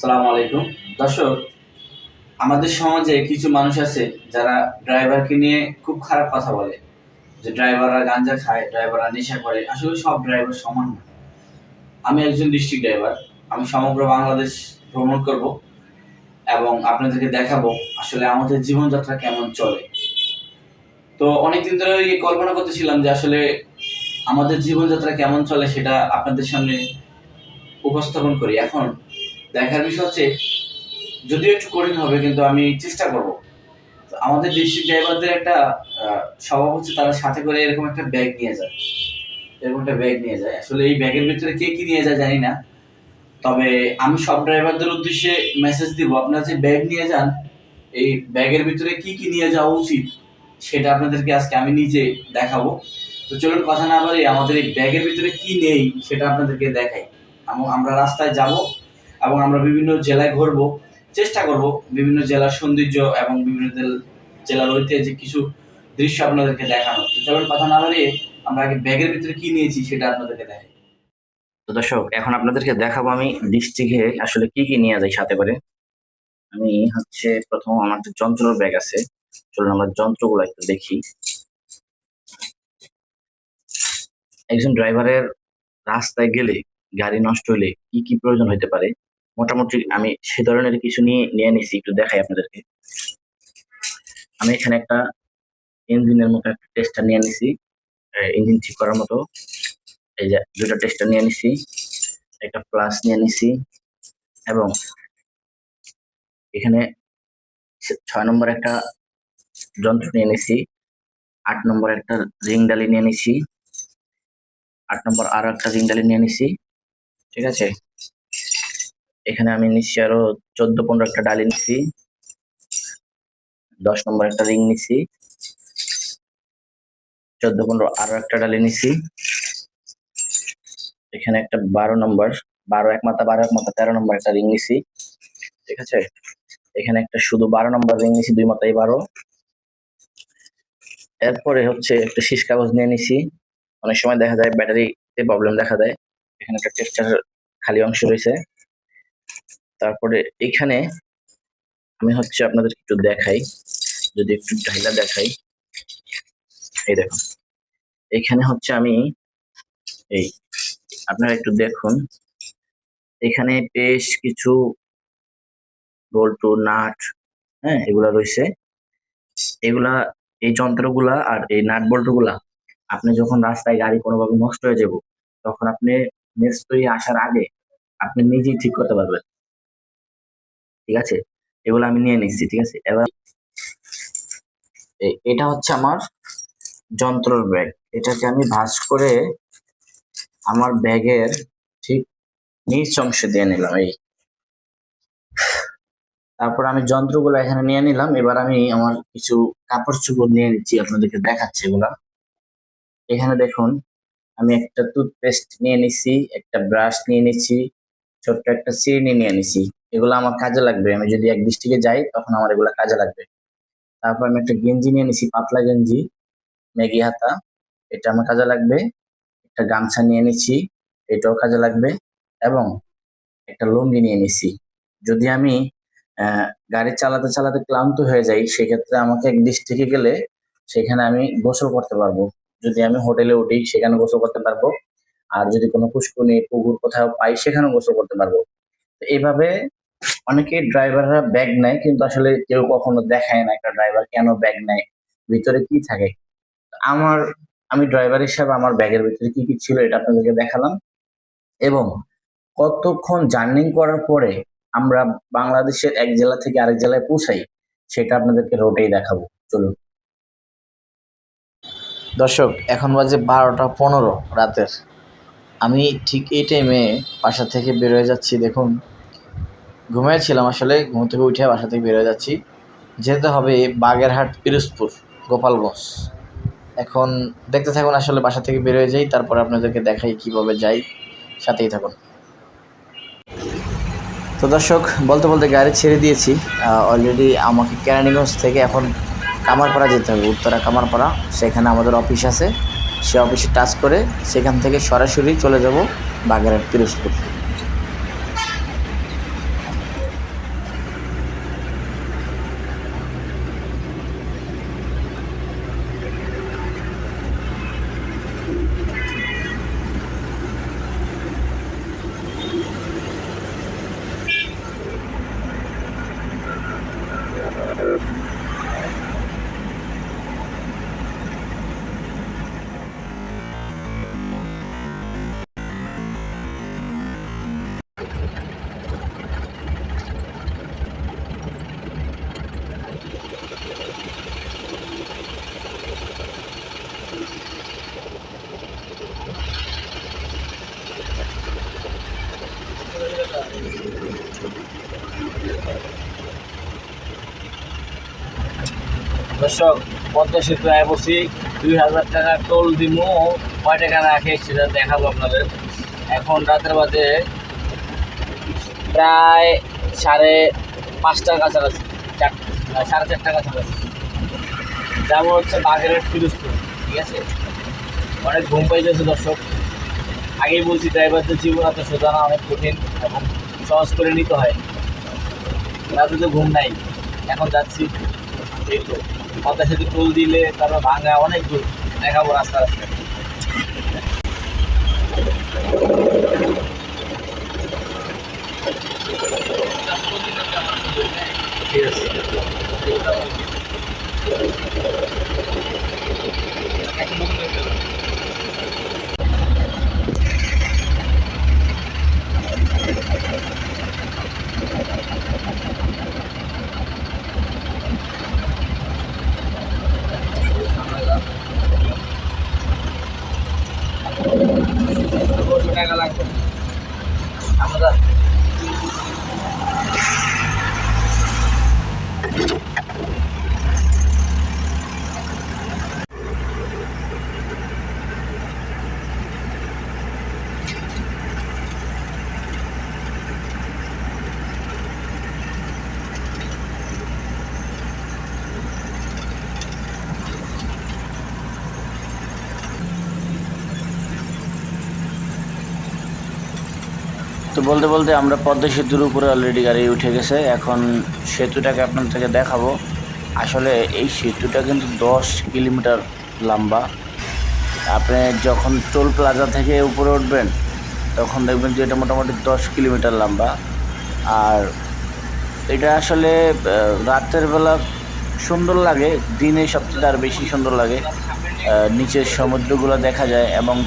আসসালামু আলাইকুম। দর্শক, আমাদের সমাজে কিছু মানুষ আছে যারা ড্রাইভারকে নিয়ে খুব খারাপ কথা বলে, যে ড্রাইভাররা গাঞ্জা খায়, ড্রাইভাররা নেশা করে। আসলে সব ড্রাইভার সমান না। আমি একজন ডিস্ট্রিক্ট ড্রাইভার। আমি সমগ্র বাংলাদেশ ভ্রমণ করব এবং আপনাদেরকে দেখাবো আসলে আমাদের জীবনযাত্রা কেমন চলে। তো অনেকদিন ধরে কল্পনা করতেছিলাম যে আসলে আমাদের জীবনযাত্রা কেমন চলে সেটা আপনাদের সামনে উপস্থাপন করি। এখন দেখার বিষয় হচ্ছে, যদিও একটু কঠিন হবে কিন্তু আমি চেষ্টা করব। তো আমাদের ডিস্ট্রিক্ট ড্রাইভারদের একটা স্বভাব হচ্ছে, তারা সাথে করে এরকম একটা ব্যাগ নিয়ে যায়। এরকম একটা ব্যাগ নিয়ে যায়। আসলে এই ব্যাগের ভিতরে কে কি নিয়ে যায় জানি না। তবে আমি সব ড্রাইভারদের উদ্দেশ্যে মেসেজ দিব, আপনারা যে ব্যাগ নিয়ে যান, এই ব্যাগের ভিতরে কি কি নিয়ে যাওয়া উচিত সেটা আপনাদেরকে আজকে আমি নিজে দেখাবো। তো চলুন কথা না বাড়িয়ে আমাদের এই ব্যাগের ভিতরে কি নেই সেটা আপনাদেরকে দেখাই। এবং আমরা রাস্তায় যাব এবং আমরা বিভিন্ন জেলায় ঘুরবো। চেষ্টা করব বিভিন্ন জেলার সৌন্দর্য এবং বিভিন্ন জেলার ঐতিহাসিক কিছু দৃশ্য আপনাদেরকে দেখানো। তো চলুন কথা না বাড়িয়ে আমরা আগে ব্যাগের ভিতরে কি নিয়েছি সেটা আপনাদেরকে দেখাই। তো দর্শক, এখন আপনাদেরকে দেখাবো আমি ডিস্ট্রিক্টে আসলে কি কি নিয়ে যাই সাথে করে। আমি হচ্ছে প্রথম আমার যে যন্ত্রের ব্যাগ আছে, চলুন আমরা যন্ত্রগুলো একটু দেখি। একজন ড্রাইভারের রাস্তায় গেলে, গাড়ি নষ্ট হলে কি কি প্রয়োজন হতে পারে, মোটামুটি আমি সে ধরনের কিছু নিয়ে নিয়ে নিছি, একটু দেখাই আপনাদেরকে। আমি এখানে একটা ইঞ্জিনের মতো একটা টেস্টার নিয়ে নিছি, ইঞ্জিন ঠিক করার মতো। এই যে দুটো টেস্টার নিয়ে নিছি, একটা প্লাস নিয়ে নিছি, এবং এখানে 6 নম্বর একটা যন্ত্র নিয়ে নিছি, 8 নম্বর একটা রিং ডালি নিয়ে নিছি, 8 নম্বর আরো একটা রিং ডালি নিয়ে নিছি। ঠিক আছে, এখানে আমি নিচ্ছি আরো 14-15 একটা ডালি নিছি, 10 নম্বর একটা রিং নিছি, 14-15 আরো একটা ডালি নিছি। এখানে একটা 12 নম্বর, 12 এক মাথা 13 নম্বর একটা রিং নিছি। ঠিক আছে, এখানে একটা শুধু 12 নম্বর রিং নিছি, 2 মাথায় 12। এরপরে হচ্ছে একটা শীষ কাগজ নিয়ে নিছি। অনেক সময় দেখা যায় ব্যাটারিতে প্রবলেম দেখা দেয়, এখানে একটা টেস্টার খালি অংশ রয়েছে। তারপরে এখানে আমি হচ্ছে আপনাদের একটু দেখাই, যদি একটু ঢাইলা দেখাই। এই দেখুন, এখানে হচ্ছে আমি এই আপনারা একটু দেখুন, এখানে বেশ কিছু বল্টু নাট, হ্যাঁ, এগুলা রয়েছে। এগুলা, এই যন্ত্রগুলা আর এই নাট বল্টু গুলা আপনি যখন রাস্তায় গাড়ি কোনোভাবে নষ্ট হয়ে যাব, তখন আপনি মিস্ত্রি আসার আগে আপনি নিজেই ঠিক করতে পারবেন। ঠিক আছে, এগুলো আমি নিয়ে নিচ্ছি। ঠিক আছে, এবার এটা হচ্ছে আমার যন্ত্রর ব্যাগ। এটাকে আমি ভাঁজ করে আমার ব্যাগের ঠিক নিচ অংশে দিয়ে নিলাম। তারপর আমি যন্ত্রগুলো এখানে নিয়ে নিলাম। এবার আমি আমার কিছু কাপড় চোপড় নিয়ে নিচ্ছি, আপনাদেরকে দেখাচ্ছি এগুলা। এখানে দেখুন, আমি একটা টুথপেস্ট নিয়ে নিচ্ছি, একটা ব্রাশ নিয়ে নিচ্ছি, ছোট্ট একটা চিরুনি নিয়ে নিচ্ছি। এগুলো আমার কাজে লাগবে, আমি যদি এক ডিস্ট্রিক্টে যাই তখন আমার এগুলো কাজে লাগবে। তারপর আমি একটা গেঞ্জি নিয়ে নিচ্ছি, পাতলা গেঞ্জি, মেগি হাতা, এটা আমার কাজে লাগবে। একটা গামছা নিয়ে নিচ্ছি, এটাও কাজে লাগবে। এবং একটা লুঙ্গি নিয়ে নিচ্ছি। যদি আমি আহ গাড়ি চালাতে চালাতে ক্লান্ত হয়ে যাই, সেক্ষেত্রে আমাকে এক ডিস্ট্রিক্টে গেলে সেখানে আমি গোসল করতে পারবো। যদি আমি হোটেলে উঠি সেখানে গোসল করতে পারবো, আর যদি কোনো পুষ্করণী পুকুর কোথাও পাই সেখানে গোসল করতে পারবো। তো এইভাবে অনেকে ড্রাইভাররা ব্যাগ নেয়, কিন্তু আসলে কেউ কখনো দেখায় না একটা ড্রাইভার কেন ব্যাগ নেয়, ভিতরে কি থাকে। আমার আমি ড্রাইভার হিসাবে আমার ব্যাগের ভিতরে কি কি ছিল এটা আপনাদেরকে দেখালাম। এবং কতক্ষণ জার্নি করার পরে আমরা বাংলাদেশের এক জেলা থেকে আরেক জেলায় পৌঁছাই সেটা আপনাদেরকে রোডেই দেখাবো। চলুন দর্শক, এখন বাজে 12টা 15 রাতের। আমি ঠিক এই টাইমে বাসা থেকে বের হয়ে যাচ্ছি। দেখুন, ঘুমিয়েছিলাম, আসলে ঘুম থেকে উঠে বাসা থেকে বের হয়ে যাচ্ছি। যেতে হবে বাগেরহাট, পিরোজপুর, গোপালগঞ্জ। এখন দেখতে থাকুন, আসলে বাসা থেকে বের হয়ে যাই, তারপর আপনাদেরকে দেখাই কিভাবে যাই, সাথেই থাকুন। তো দর্শক, বলতে বলতে গাড়ি ছেড়ে দিয়েছি। অলরেডি আমাকে কেরানীগঞ্জ থেকে এখন কামারপাড়া যেতে হবে, উত্তরা কামারপাড়া। সেখানে আমাদের অফিস আছে, সে অফিসে টাচ করে সেখান থেকে সরাসরি চলে যাব বাগেরহাট, পিরোজপুর। দর্শক, পদ্মা সেতু আয় বসি, 2000 টাকা টোল দিমু, কয় টাকা রাখে সেটা দেখাবো আপনাদের। এখন রাতের বাজে প্রায় 5:30টার কাছাকাছি, 4:30টার কাছাকাছি। যাবো হচ্ছে বাগেরহাট পিরোজপুর, ঠিক আছে। অনেক ঘুম পাইতেছে দর্শক। আগেই বলছি ড্রাইভারদের জীবন এত সোজা না, অনেক কঠিন এবং সহজ করে নিতে হয়। রাতে তো ঘুম নাই, এখন যাচ্ছি। এই তো পদ্মা সেতু টোল দিলে তারপর ভাঙা অনেক দূর, দেখাবো রাস্তা রাস্তায়। ঠিক আছে। টাকা লাগবে আমরা। তো বলতে বলতে আমরা পদ্মা সেতুর উপরে অলরেডি গাড়ি উঠে গেছে। এখন সেতুটাকে আপনাদেরকে দেখাবো। আসলে এই সেতুটা কিন্তু 10 কিলোমিটার লম্বা। আপনি যখন টোল প্লাজা থেকে উপরে উঠবেন তখন দেখবেন যে এটা মোটামুটি 10 কিলোমিটার লম্বা। আর এটা আসলে রাতের বেলা সুন্দর লাগে, দিনে সবচেয়ে আর বেশি সুন্দর লাগে। নিচের সমুদ্রগুলো দেখা যায় এবং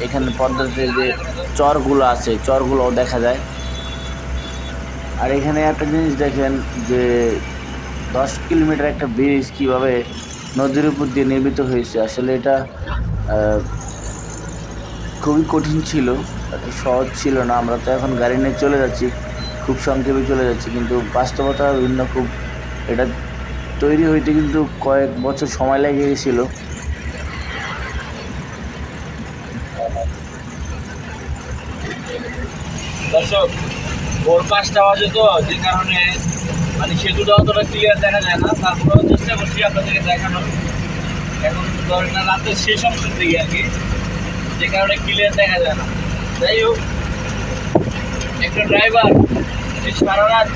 এখানে পদ্মাতে যে চরগুলো আছে চরগুলোও দেখা যায়। আর এখানে একটা জিনিস দেখেন যে 10 কিলোমিটার একটা ব্রিজ কীভাবে নদীর উপর দিয়ে নির্মিত হয়েছে। আসলে এটা খুবই কঠিন ছিল, এত সহজ ছিল না। আমরা তো এখন গাড়ি নিয়ে চলে যাচ্ছি, খুব সংক্ষেপে চলে যাচ্ছি, কিন্তু বাস্তবতা ভিন্ন খুব। এটা তৈরি হইতে কিন্তু কয়েক বছর সময় লেগে গেছিলো। দর্শক, ভোর 5টা বাজে তো, যে কারণে মানে সেতুটা অতটা ক্লিয়ার দেখা যায় না। তারপরেও চেষ্টা করছি আপনাদেরকে দেখানোর। এখন ধরেন না রাতের শেষ অংশের দিকে আর কি, যে কারণে ক্লিয়ার দেখা যায় না। যাই হোক, একটা ড্রাইভার সারা রাত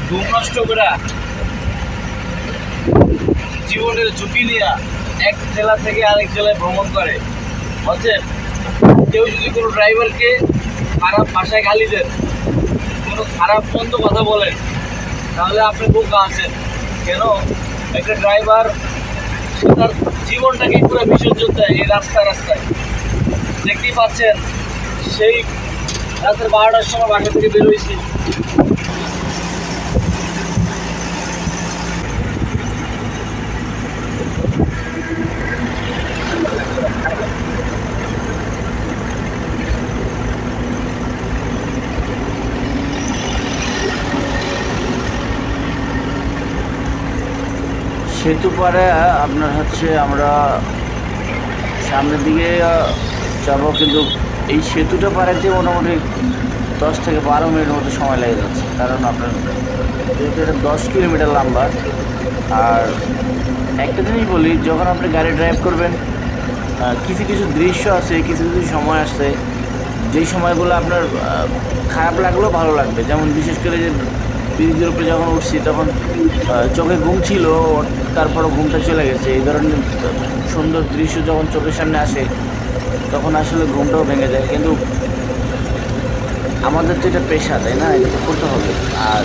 ঘুম নষ্ট করে জীবনের ঝুঁকি নিয়ে এক জেলা থেকে আরেক জেলায় ভ্রমণ করে, বুঝছেন। কেউ যদি কোনো ড্রাইভারকে খারাপ ভাষায় গালি দেন, কোনো খারাপ মন্দ কথা বলেন, তাহলে আপনি বোকা আছেন। কেন একটা ড্রাইভার তার জীবনটাকে পুরো বিসর্জন দেয় এই রাস্তায়। দেখতেই পাচ্ছেন, সেই রাতের 12টার সময় বাসা থেকে বেরোইছি। সেতু পারে আপনার হচ্ছে আমরা সামনের দিকে যাব, কিন্তু এই সেতুটা পারাতে মোটামুটি 10 থেকে 12 মিনিট মতো সময় লেগে যাচ্ছে। কারণ আপনার যেহেতু এটা 10 কিলোমিটার লম্বা। আর একটা জিনিস বলি, যখন আপনি গাড়ি ড্রাইভ করবেন কিছু কিছু দৃশ্য আছে, কিছু কিছু সময় আসছে যেই সময়গুলো আপনার খারাপ লাগলেও ভালো লাগবে। যেমন বিশেষ করে যে ব্রিজের উপরে যখন উঠছি তখন চোখে ঘুম ছিল, তারপরও ঘুমটা চলে গেছে। এই ধরনের সুন্দর দৃশ্য যখন চোখের সামনে আসে তখন আসলে ঘুমটাও ভেঙে যায়। কিন্তু আমাদের তো এটা পেশা, তাই না, এটা তো করতে হবে। আর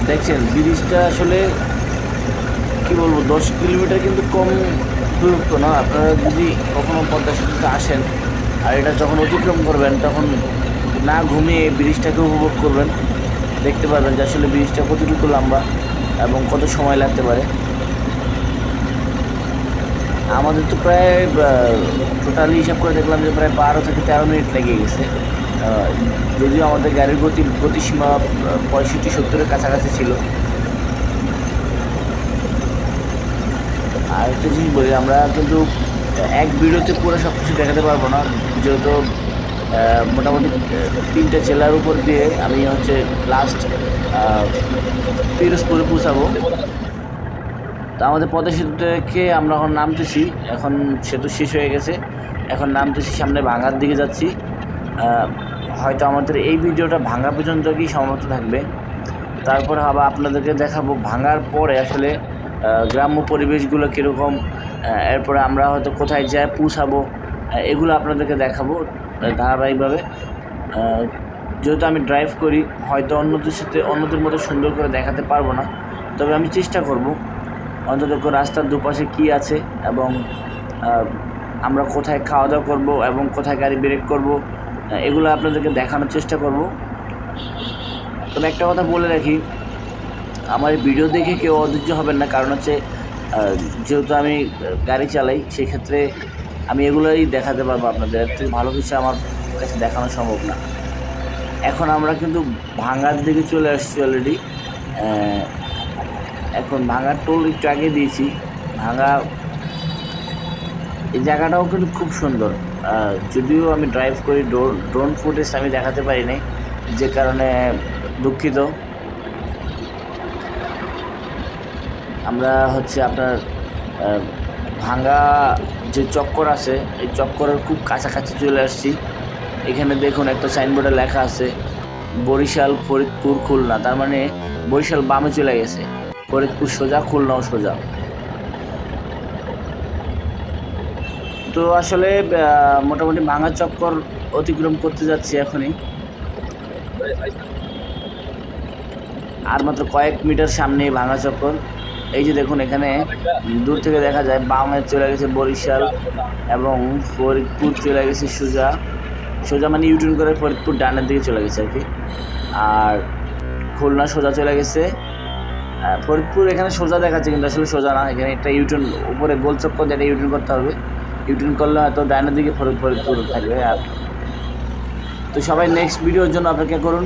দেখছেন ব্রিজটা আসলে কী বলবো, 10 কিলোমিটার কিন্তু কম দূরত্ব না। আপনারা যদি কখনো পদ্মা সেতুতে আসেন আর এটা যখন অতিক্রম করবেন তখন না ঘুমিয়ে ব্রিজটাকে উপভোগ করবেন, দেখতে পারবেন যে আসলে ব্রিজটা কতটুকু লম্বা এবং কত সময় লাগতে পারে। আমাদের তো প্রায় টোটালি হিসাব করে দেখলাম যে প্রায় 12 থেকে 13 মিনিট লেগে গেছে। যদিও আমাদের গাড়ির গতিসীমা 65-70-এর কাছাকাছি ছিল। আর একটা জিনিস বলি, আমরা কিন্তু এক ভিডিওতে পুরো সব কিছু দেখাতে পারবো না, যেহেতু মোটামুটি 3টে জেলার উপর দিয়ে আমি হচ্ছে লাস্ট পিরোজপুরে পৌঁছাবো। তো আমাদের পদ্মা সেতু থেকে আমরা এখন নামতেছি, এখন সেতু শেষ হয়ে গেছে, এখন নামতেছি, সামনে ভাঙ্গার দিকে যাচ্ছি। হয়তো আমাদের এই ভিডিওটা ভাঙ্গা পর্যন্ত কি সমাপ্ত থাকবে, তারপরে আবার আপনাদেরকে দেখাবো ভাঙার পরে আসলে গ্রাম্য পরিবেশগুলো কীরকম, এরপরে আমরা হয়তো কোথায় যাই পৌঁছাবো, এগুলো আপনাদেরকে দেখাবো ধারাবাহিকভাবে। যেহেতু আমি ড্রাইভ করি, হয়তো অন্যদের মতো সুন্দর করে দেখাতে পারবো না, তবে আমি চেষ্টা করব অন্তত রাস্তার দুপাশে কী আছে এবং আমরা কোথায় খাওয়া দাওয়া করবো এবং কোথায় গাড়ি ব্রেক করবো, এগুলো আপনাদেরকে দেখানোর চেষ্টা করব। তবে একটা কথা বলে রাখি, আমার ভিডিও দেখে কেউ অধৈর্য হবেন না, কারণ হচ্ছে যেহেতু আমি গাড়ি চালাই, সেক্ষেত্রে আমি এগুলোই দেখাতে পারবো আপনাদের, এর থেকে ভালো কিছু আমার কাছে দেখানো সম্ভব না। এখন আমরা কিন্তু ভাঙ্গার দিকে চলে আসছি অলরেডি। এখন ভাঙ্গার টোল একটু আগে দিয়েছি। ভাঙ্গা এই জায়গাটাও কিন্তু খুব সুন্দর, যদিও আমি ড্রাইভ করি, ড্রোন ফুটেজ আমি দেখাতে পারি নাই, যে কারণে দুঃখিত। আমরা হচ্ছে আপনার ভাঙ্গা যে চক্কর আছে, এই চক্করের খুব কাছাকাছি চলে আসছি। এখানে দেখুন একটা সাইনবোর্ডে লেখা আছে বরিশাল, ফরিদপুর, খুলনা, তার মানে বরিশাল বামে চলে গেছে, ফরিদপুর সোজা, খুলনাও সোজা। তো আসলে মোটামুটি ভাঙ্গা চক্কর অতিক্রম করতে যাচ্ছি এখনই, আর মাত্র কয়েক মিটার সামনে ভাঙ্গা চক্কর। এই যে দেখুন, এখানে দূর থেকে দেখা যায় বামে চলে গেছে বরিশাল এবং ফরিদপুর চলে গেছে সোজা সোজা, মানে ইউটার্ন করে ফরিদপুর ডানের দিকে চলে গেছে আর কি। আর খুলনা সোজা চলে গেছে। ফরিদপুর এখানে সোজা দেখাচ্ছে, কিন্তু আসলে সোজা না, এখানে একটা ইউটার্ন, উপরে গোল চক্কর দিয়ে ইউটার্ন করতে হবে। ইউটার্ন করলে হয়তো ডানের দিকে ফরিদপুর থাকবে। আর তো সবাই নেক্সট ভিডিওর জন্য অপেক্ষা করুন।